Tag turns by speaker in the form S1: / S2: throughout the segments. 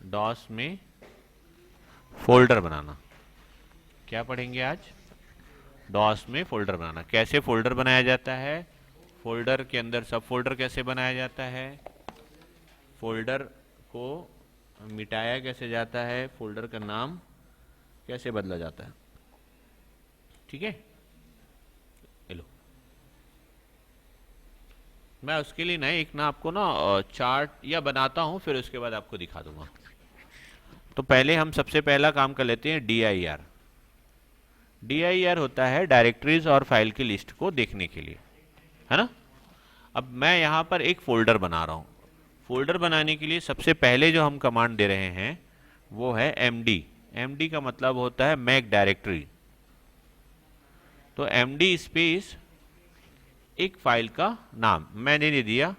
S1: DOS में folder बनाना। क्या पढ़ेंगे आज? डॉस में फोल्डर बनाना। कैसे फोल्डर बनाया जाता है, फोल्डर के अंदर सब फोल्डर कैसे बनाया जाता है, फोल्डर को मिटाया कैसे जाता है, फोल्डर का नाम कैसे बदला जाता है। ठीक है, लो मैं उसके लिए ना एक ना आपको ना चार्ट या बनाता हूँ, फिर उसके बाद आपको दिखा दूंगा। तो पहले हम सबसे पहला काम कर लेते हैं DIR। DIR होता है डायरेक्टरीज और फाइल की लिस्ट को देखने के लिए, है ना। अब मैं यहाँ पर एक फोल्डर बना रहा हूँ। फोल्डर बनाने के लिए सबसे पहले जो हम कमांड दे रहे हैं वो है MD। MD का मतलब होता है मेक डायरेक्टरी। तो MD स्पेस एक फाइल का नाम मैंने दे दिया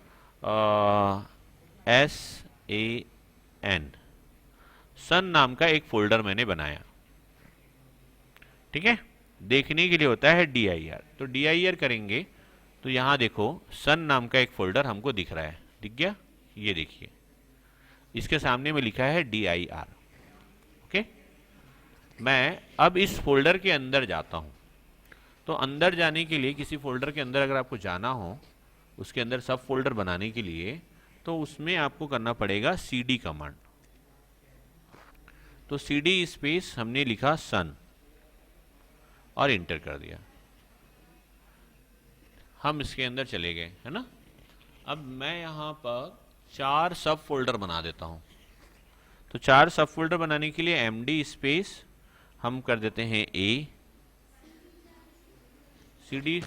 S1: SAN। सन नाम का एक फोल्डर मैंने बनाया। ठीक है, देखने के लिए होता है DIR। तो DIR करेंगे तो यहाँ देखो सन नाम का एक फोल्डर हमको दिख रहा है, दिख गया, ये देखिए इसके सामने में लिखा है DIR। ओके, मैं अब इस फोल्डर के अंदर जाता हूँ। तो अंदर जाने के लिए, किसी फोल्डर के अंदर अगर आपको जाना हो, उसके अंदर सब फोल्डर बनाने के लिए, तो उसमें आपको करना पड़ेगा CD कमांड। तो CD स्पेस हमने लिखा सन और इंटर कर दिया। हम इसके अंदर चले गए, है ना। अब मैं यहाँ पर 4 सब फोल्डर बना देता हूँ। तो 4 सब फोल्डर बनाने के लिए MD स्पेस हम कर देते हैं A। CD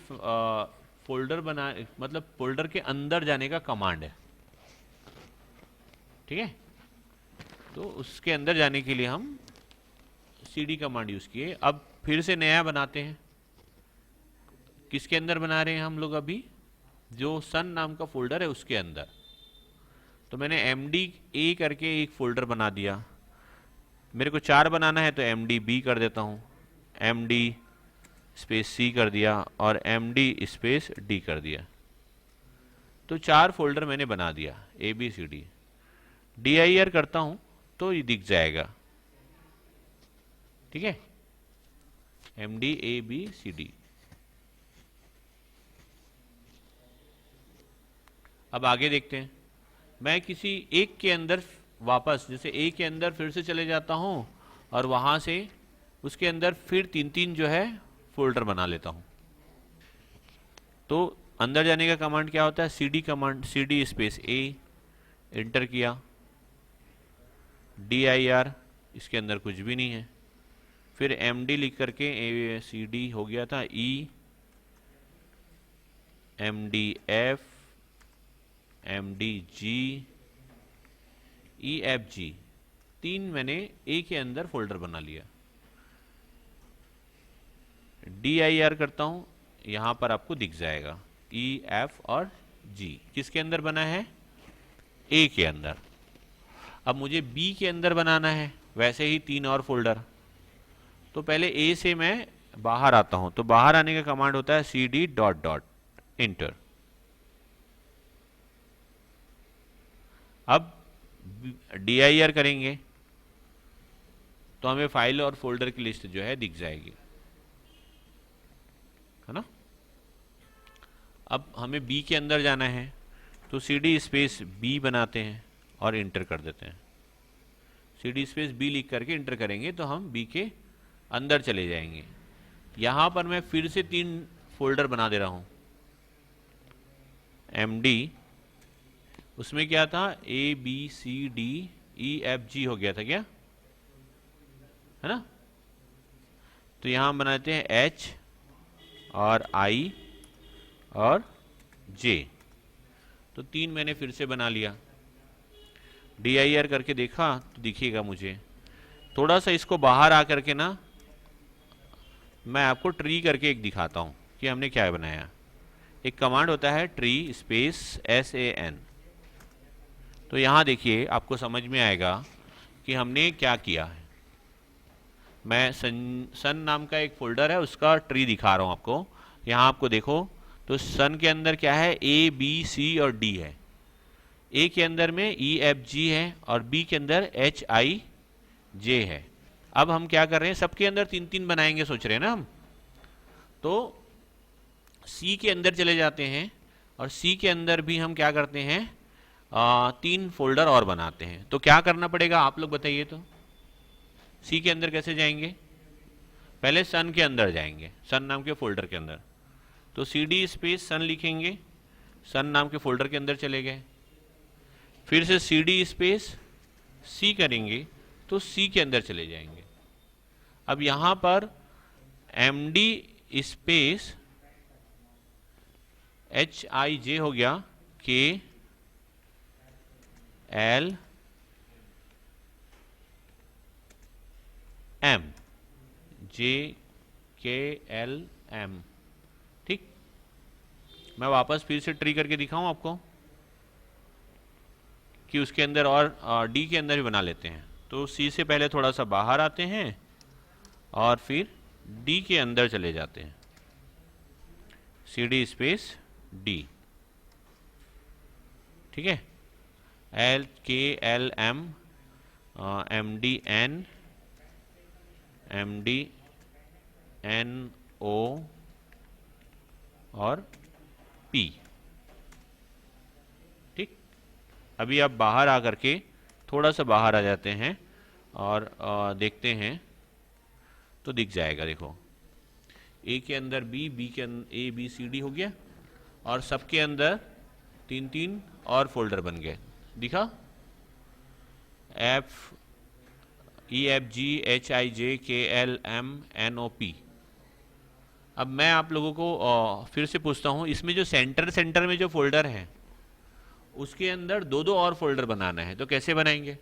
S1: फोल्डर बना मतलब फोल्डर के अंदर जाने का कमांड है। ठीक है, तो उसके अंदर जाने के लिए हम CD कमांड यूज किए। अब फिर से नया बनाते हैं। किसके अंदर बना रहे हैं हम लोग अभी? जो सन नाम का फोल्डर है उसके अंदर। तो मैंने MD-A करके एक फोल्डर बना दिया। मेरे को 4 बनाना है तो MD-B कर देता हूँ, MD स्पेस C कर दिया और MD स्पेस D कर दिया। तो 4 फोल्डर मैंने बना दिया ABCD। DIR करता हूँ तो ये दिख जाएगा। ठीक है, MD-ABCD। अब आगे देखते हैं। मैं किसी एक के अंदर वापस, जैसे A के अंदर फिर से चले जाता हूँ और वहाँ से उसके अंदर फिर 3-3 जो है फोल्डर बना लेता हूँ। तो अंदर जाने का कमांड क्या होता है? CD command, CD space A, inter किया। DIR, इसके अंदर कुछ भी नहीं है। फिर MD लिख करके ACD हो गया था, E, MDF, MDG, EFG, 3 मैंने A के अंदर फोल्डर बना लिया। DIR करता हूं, यहां पर आपको दिख जाएगा EF और G किसके अंदर बना है? A के अंदर। अब मुझे B के अंदर बनाना है, वैसे ही 3 और फोल्डर। तो पहले A से मैं बाहर आता हूं। तो बाहर आने का कमांड होता है CD डॉट डॉट इंटर। अब DIR करेंगे तो हमें फाइल और फोल्डर की लिस्ट जो है दिख जाएगी, है ना। अब हमें B के अंदर जाना है तो CD स्पेस B बनाते हैं और इंटर कर देते हैं। CD स्पेस B लिख करके इंटर करेंगे तो हम B के अंदर चले जाएंगे। यहाँ पर मैं फिर से 3 फोल्डर बना दे रहा हूँ। MD, उसमें क्या था? ABCDEFG हो गया था क्या, है ना। तो यहाँ हम बनाते हैं H और I और J। तो 3 मैंने फिर से बना लिया। DIR करके देखा तो दिखेगा मुझे। थोड़ा सा इसको बाहर आ करके ना मैं आपको ट्री करके एक दिखाता हूँ कि हमने क्या बनाया। एक कमांड होता है ट्री स्पेस SAN। तो यहाँ देखिए आपको समझ में आएगा कि हमने क्या किया है। मैं सन नाम का एक फोल्डर है उसका ट्री दिखा रहा हूँ आपको। यहाँ आपको देखो तो सन के अंदर क्या है? A, B, C और D है। ए के अंदर में EFG है और बी के अंदर HIJ है। अब हम क्या कर रहे हैं, सबके अंदर 3-3 बनाएंगे सोच रहे हैं ना हम। तो सी के अंदर चले जाते हैं और सी के अंदर भी हम क्या करते हैं, 3 फोल्डर और बनाते हैं। तो क्या करना पड़ेगा आप लोग बताइए। तो सी के अंदर कैसे जाएंगे, पहले सन के अंदर जाएंगे, सन नाम के फोल्डर के अंदर। तो CD स्पेस सन लिखेंगे, सन नाम के फोल्डर के अंदर चले गए। फिर से CD स्पेस सी करेंगे तो सी के अंदर चले जाएंगे। अब यहां पर MD स्पेस HIJ हो गया, KLM, JKLM। ठीक, मैं वापस फिर से ट्री करके दिखाऊं आपको कि उसके अंदर और D के अंदर भी बना लेते हैं। तो C से पहले थोड़ा सा बाहर आते हैं और फिर D के अंदर चले जाते हैं, CD स्पेस D। ठीक है, KLM, MDN, MDNO और P। ठीक, अभी आप बाहर आकर के थोड़ा सा बाहर आ जाते हैं और देखते हैं तो दिख जाएगा। देखो, ए के अंदर बी, बी के अंदर ABCD हो गया और सबके अंदर 3-3 और फोल्डर बन गए। दिखा, EFG HIJ KLM NOP। अब मैं आप लोगों को फिर से पूछता हूं, इसमें जो सेंटर में जो फोल्डर है उसके अंदर 2-2 और फोल्डर बनाना है, तो कैसे बनाएंगे,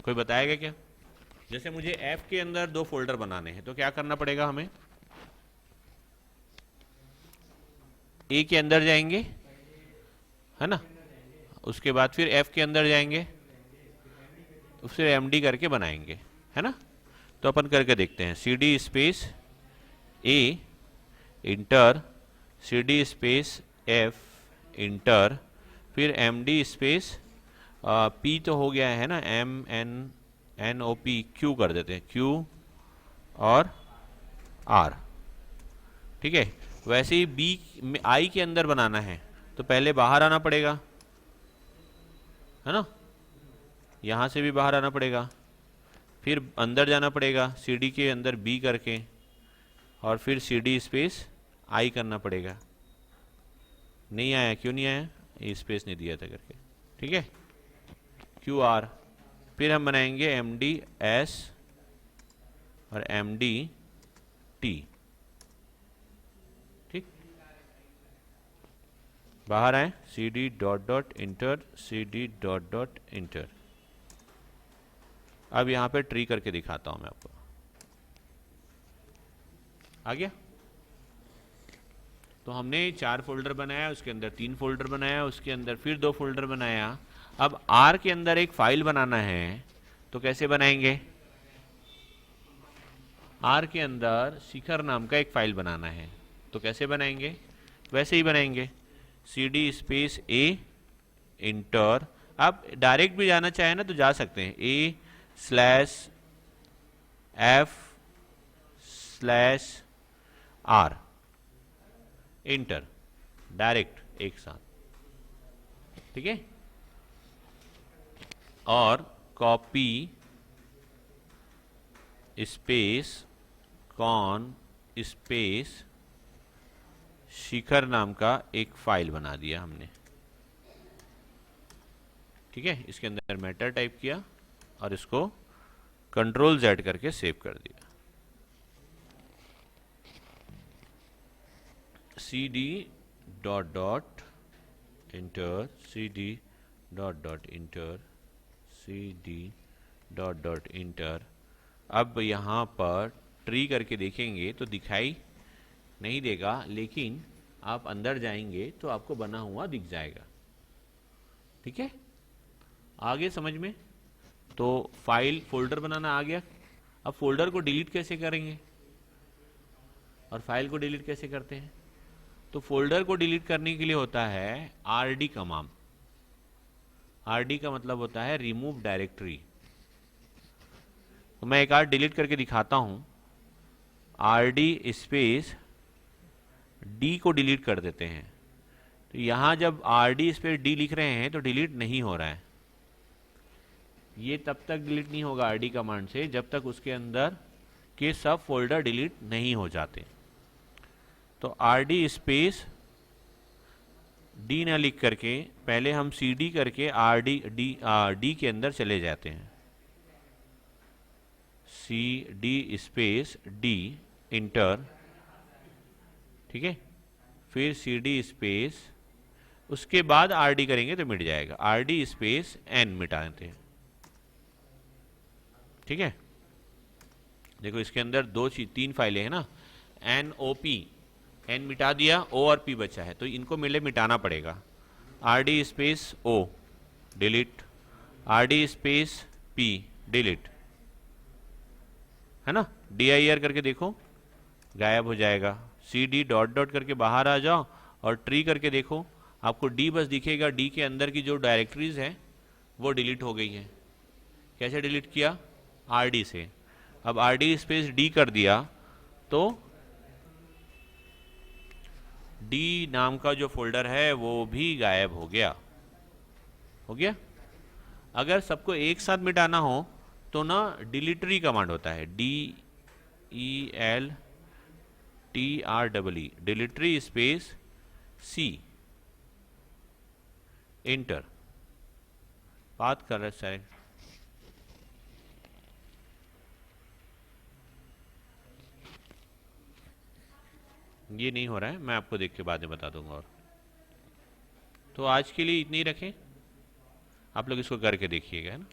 S1: कोई बताएगा क्या? जैसे मुझे F के अंदर 2 फोल्डर बनाने हैं तो क्या करना पड़ेगा हमें, A के अंदर जाएंगे है ना, उसके बाद फिर F के अंदर जाएंगे, फिर MD करके बनाएंगे, है ना। तो अपन करके देखते हैं, CD space A inter, CD space F inter, फिर MD स्पेस P तो हो गया है ना, MNOP, Q कर देते हैं, Q और R। ठीक है, वैसे ही B I के अंदर बनाना है तो पहले बाहर आना पड़ेगा, है ना, यहां से भी बाहर आना पड़ेगा, फिर अंदर जाना पड़ेगा CD के अंदर B करके, और फिर CD स्पेस I करना पड़ेगा। नहीं आया, क्यों नहीं आया, ये स्पेस नहीं दिया था करके। ठीक है, QR, फिर हम बनाएंगे MDS और MDT। ठीक, बाहर आए, CD dot dot inter, CD dot dot inter. अब यहां पे ट्री करके दिखाता हूं मैं आपको, आ गया। तो हमने 4 फोल्डर बनाया, उसके अंदर 3 फोल्डर बनाया, उसके अंदर फिर 2 फोल्डर बनाया। अब R के अंदर एक फाइल बनाना है तो कैसे बनाएंगे, R के अंदर शिखर नाम का एक फाइल बनाना है तो कैसे बनाएंगे, वैसे ही बनाएंगे, CD स्पेस A इंटर। आप डायरेक्ट भी जाना चाहे ना तो जा सकते हैं, A/F/R इंटर, डायरेक्ट एक साथ। ठीक है, और कॉपी स्पेस कॉन स्पेस शिखर नाम का एक फाइल बना दिया हमने। ठीक है, इसके अंदर मैटर टाइप किया और इसको Ctrl+Z करके सेव कर दिया। CD dot dot inter, CD dot dot inter, CD dot dot inter. अब यहाँ पर ट्री करके देखेंगे तो दिखाई नहीं देगा, लेकिन आप अंदर जाएंगे तो आपको बना हुआ दिख जाएगा। ठीक है, आगे समझ में। तो फाइल फोल्डर बनाना आ गया। अब फोल्डर को डिलीट कैसे करेंगे और फाइल को डिलीट कैसे करते हैं, तो फोल्डर को डिलीट करने के लिए होता है rd कमांड। rd का मतलब होता है रिमूव डायरेक्टरी। तो मैं एक बार डिलीट करके दिखाता हूं। rd स्पेस d को डिलीट कर देते हैं। तो यहां जब rd स्पेस d लिख रहे हैं तो डिलीट नहीं हो रहा है। ये तब तक डिलीट नहीं होगा rd कमांड से जब तक उसके अंदर के सब फोल्डर डिलीट नहीं हो जाते। तो rd स्पेस d ना लिख करके पहले हम cd करके d के अंदर चले जाते हैं। cd स्पेस d इंटर, ठीक है। फिर cd स्पेस, उसके बाद rd करेंगे तो मिट जाएगा। rd स्पेस n मिटा देते हैं, ठीक है। देखो इसके अंदर तीन फाइलें हैं ना, एन ओ पी, एन मिटा दिया, ओ और पी बचा है, तो इनको मिले मिटाना पड़ेगा। rd space o delete, rd space p delete, है ना। dir करके देखो गायब हो जाएगा। cd डॉट डॉट करके बाहर आ जाओ और ट्री करके देखो, आपको d बस दिखेगा। d के अंदर की जो डायरेक्टरीज है वो डिलीट हो गई है। कैसे डिलीट किया? rd से। अब rd स्पेस d कर दिया तो d नाम का जो फोल्डर है वो भी गायब हो गया। हो गया। अगर सबको एक साथ मिटाना हो तो ना डिलीटरी कमांड होता है, DELTREE, डिलीटरी स्पेस C इंटर। बात कर रहे सारे, ये नहीं हो रहा है, मैं आपको देख के बाद में बता दूंगा। और तो आज के लिए इतनी ही रखें, आप लोग इसको करके देखिएगा, है ना।